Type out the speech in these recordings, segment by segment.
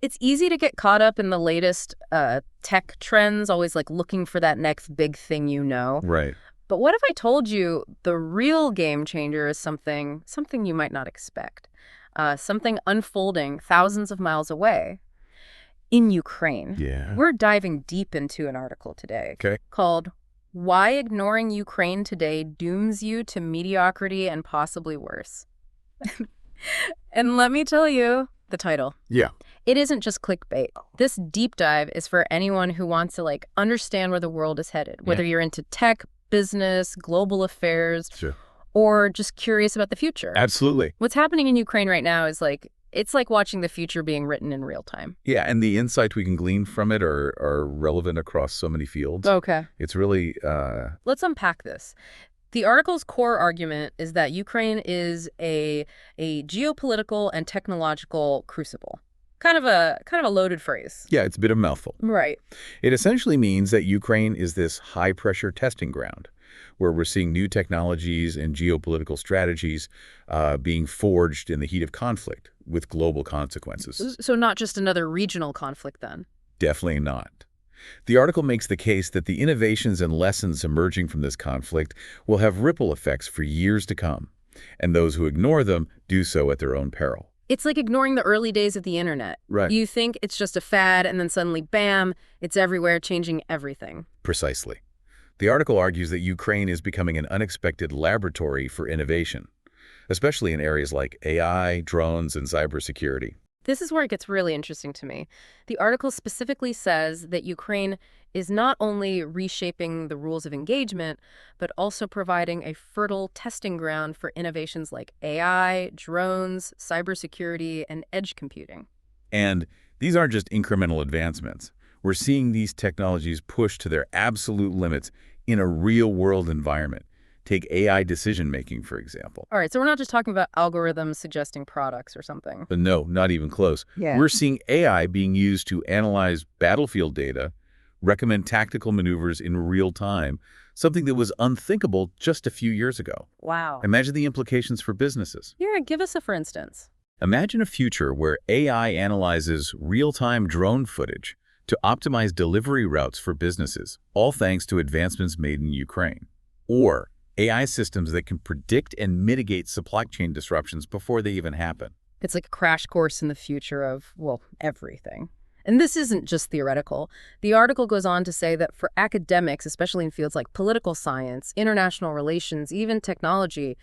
It's easy to get caught up in the latest tech trends, always like looking for that next big thing you know. Right. But what if I told you the real game changer is something you might not expect? Something unfolding thousands of miles away in Ukraine. Yeah. We're diving deep into an article today Okay. called Why Ignoring Ukraine Today Dooms You to Mediocrity and Possibly Worse. And let me tell you the title. Yeah. It isn't just clickbait. This deep dive is for anyone who wants to understand where the world is headed, whether you're into tech, business, global affairs, Sure. or just curious about the future. Absolutely. What's happening in Ukraine right now is it's like watching the future being written in real time. Yeah, and the insights we can glean from it are relevant across so many fields. Okay. It's really, Let's unpack this. The article's core argument is that Ukraine is a geopolitical and technological crucible. Kind of a loaded phrase. yeah, it's a bit of a mouthful. Right. It essentially means that Ukraine is this high-pressure testing ground where we're seeing new technologies and geopolitical strategies being forged in the heat of conflict with global consequences. So not just another regional conflict then. Definitely not. The article makes the case that the innovations and lessons emerging from this conflict will have ripple effects for years to come, and those who ignore them do so at their own peril. It's like ignoring the early days of the internet. Right. You think it's just a fad, and then suddenly, bam, it's everywhere, changing everything. Precisely. The article argues that Ukraine is becoming an unexpected laboratory for innovation, especially in areas like AI, drones, and cybersecurity. This is where it gets really interesting to me. The article specifically says that Ukraine is not only reshaping the rules of engagement, but also providing a fertile testing ground for innovations like AI, drones, cybersecurity, and edge computing. And these aren't just incremental advancements. We're seeing these technologies pushed to their absolute limits in a real-world environment. Take AI decision-making, for example. All right, so we're not just talking about algorithms suggesting products or something. But no, not even close. Yeah. We're seeing AI being used to analyze battlefield data, recommend tactical maneuvers in real time, something that was unthinkable just a few years ago. Wow. Imagine the implications for businesses. Yeah, give us a for instance. Imagine a future where AI analyzes real-time drone footage to optimize delivery routes for businesses, all thanks to advancements made in Ukraine. Or AI systems that can predict and mitigate supply chain disruptions before they even happen. It's like a crash course in the future of, well, everything. And this isn't just theoretical. The article goes on to say that for academics, especially in fields like political science, international relations, even technology,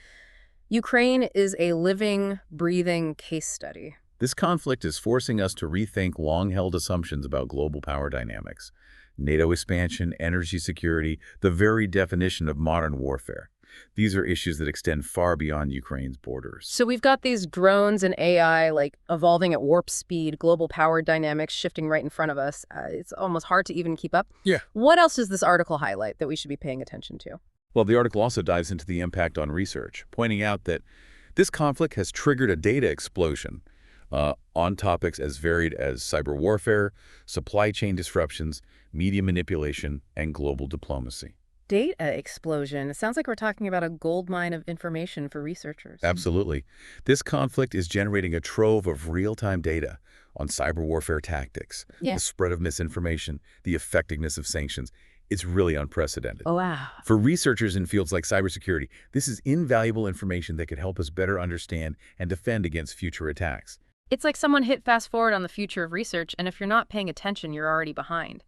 Ukraine is a living, breathing case study. This conflict is forcing us to rethink long-held assumptions about global power dynamics. NATO expansion, energy security, the very definition of modern warfare. These are issues that extend far beyond Ukraine's borders. So we've got these drones and AI evolving at warp speed, global power dynamics shifting right in front of us. It's almost hard to even keep up. Yeah. What else does this article highlight that we should be paying attention to? Well, the article also dives into the impact on research, pointing out that this conflict has triggered a data explosion on topics as varied as cyber warfare, supply chain disruptions, media manipulation, and global diplomacy. Data explosion. It sounds like we're talking about a goldmine of information for researchers. Absolutely. This conflict is generating a trove of real-time data on cyber warfare tactics, the spread of misinformation, the effectiveness of sanctions. It's really unprecedented. Oh, wow. For researchers in fields like cybersecurity, this is invaluable information that could help us better understand and defend against future attacks. It's like someone hit fast forward on the future of research, and if you're not paying attention, you're already behind.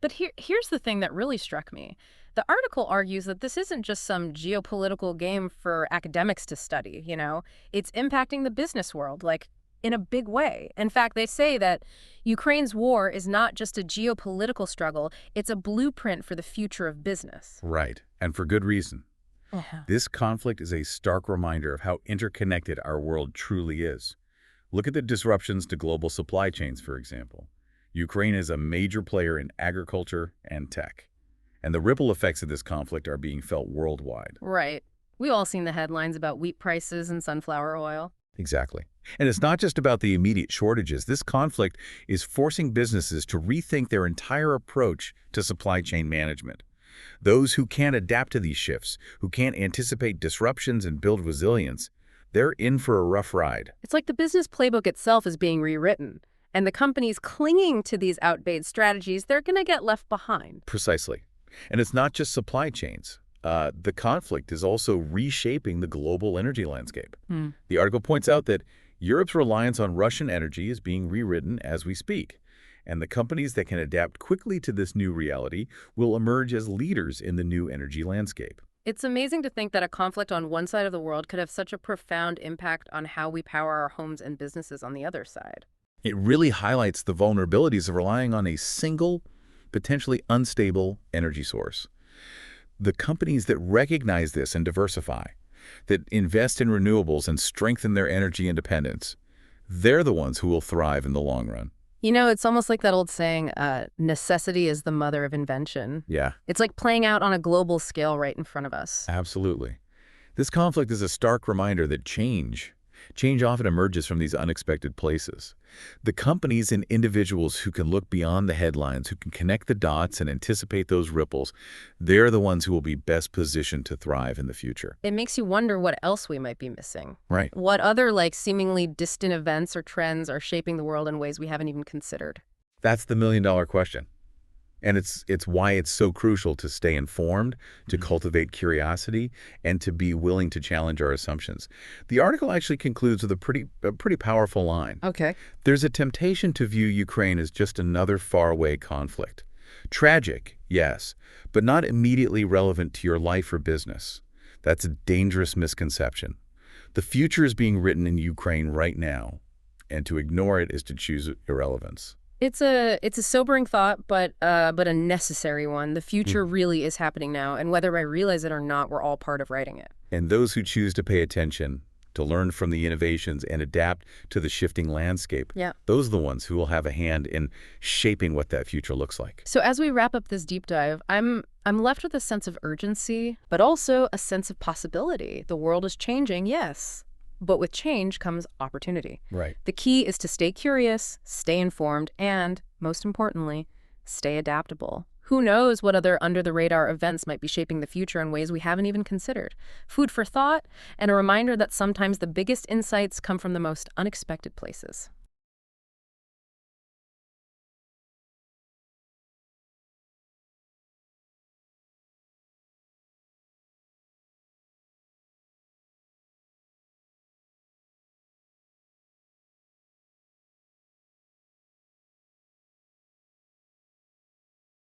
But here's the thing that really struck me. The article argues that this isn't just some geopolitical game for academics to study, It's impacting the business world, in a big way. In fact, they say that Ukraine's war is not just a geopolitical struggle, it's a blueprint for the future of business. Right, and for good reason. This conflict is a stark reminder of how interconnected our world truly is. Look at the disruptions to global supply chains, for example. Ukraine is a major player in agriculture and tech, and the ripple effects of this conflict are being felt worldwide. Right. We've all seen the headlines about wheat prices and sunflower oil. Exactly. And it's not just about the immediate shortages. This conflict is forcing businesses to rethink their entire approach to supply chain management. Those who can't adapt to these shifts, who can't anticipate disruptions and build resilience, they're in for a rough ride. It's like the business playbook itself is being rewritten. And the companies clinging to these outdated strategies, they're going to get left behind. Precisely. And it's not just supply chains. The conflict is also reshaping the global energy landscape. The article points out that Europe's reliance on Russian energy is being rewritten as we speak, and the companies that can adapt quickly to this new reality will emerge as leaders in the new energy landscape. It's amazing to think that a conflict on one side of the world could have such a profound impact on how we power our homes and businesses on the other side. It really highlights the vulnerabilities of relying on a single, potentially unstable energy source. The companies that recognize this and diversify, that invest in renewables and strengthen their energy independence, they're the ones who will thrive in the long run. You know, it's almost like that old saying, necessity is the mother of invention. Yeah, It's like playing out on a global scale right in front of us. absolutely. This conflict is a stark reminder that change often emerges from these unexpected places. The companies and individuals who can look beyond the headlines, who can connect the dots and anticipate those ripples, they're the ones who will be best positioned to thrive in the future. It makes you wonder what else we might be missing. Right. What other, seemingly distant events or trends are shaping the world in ways we haven't even considered? That's the million-dollar question. And it's why it's so crucial to stay informed, to cultivate curiosity, and to be willing to challenge our assumptions. The article actually concludes with a pretty powerful line. Okay. There's a temptation to view Ukraine as just another faraway conflict. Tragic, yes, but not immediately relevant to your life or business. That's a dangerous misconception. The future is being written in Ukraine right now, and to ignore it is to choose irrelevance. It's a sobering thought, but a necessary one. The future really is happening now, and whether I realize it or not, we're all part of writing it. And those who choose to pay attention, to learn from the innovations and adapt to the shifting landscape, those are the ones who will have a hand in shaping what that future looks like. So as we wrap up this deep dive, I'm left with a sense of urgency, but also a sense of possibility. The world is changing, yes, but with change comes opportunity. Right. The key is to stay curious, stay informed, and, most importantly, stay adaptable. Who knows what other under-the-radar events might be shaping the future in ways we haven't even considered. Food for thought, and a reminder that sometimes the biggest insights come from the most unexpected places.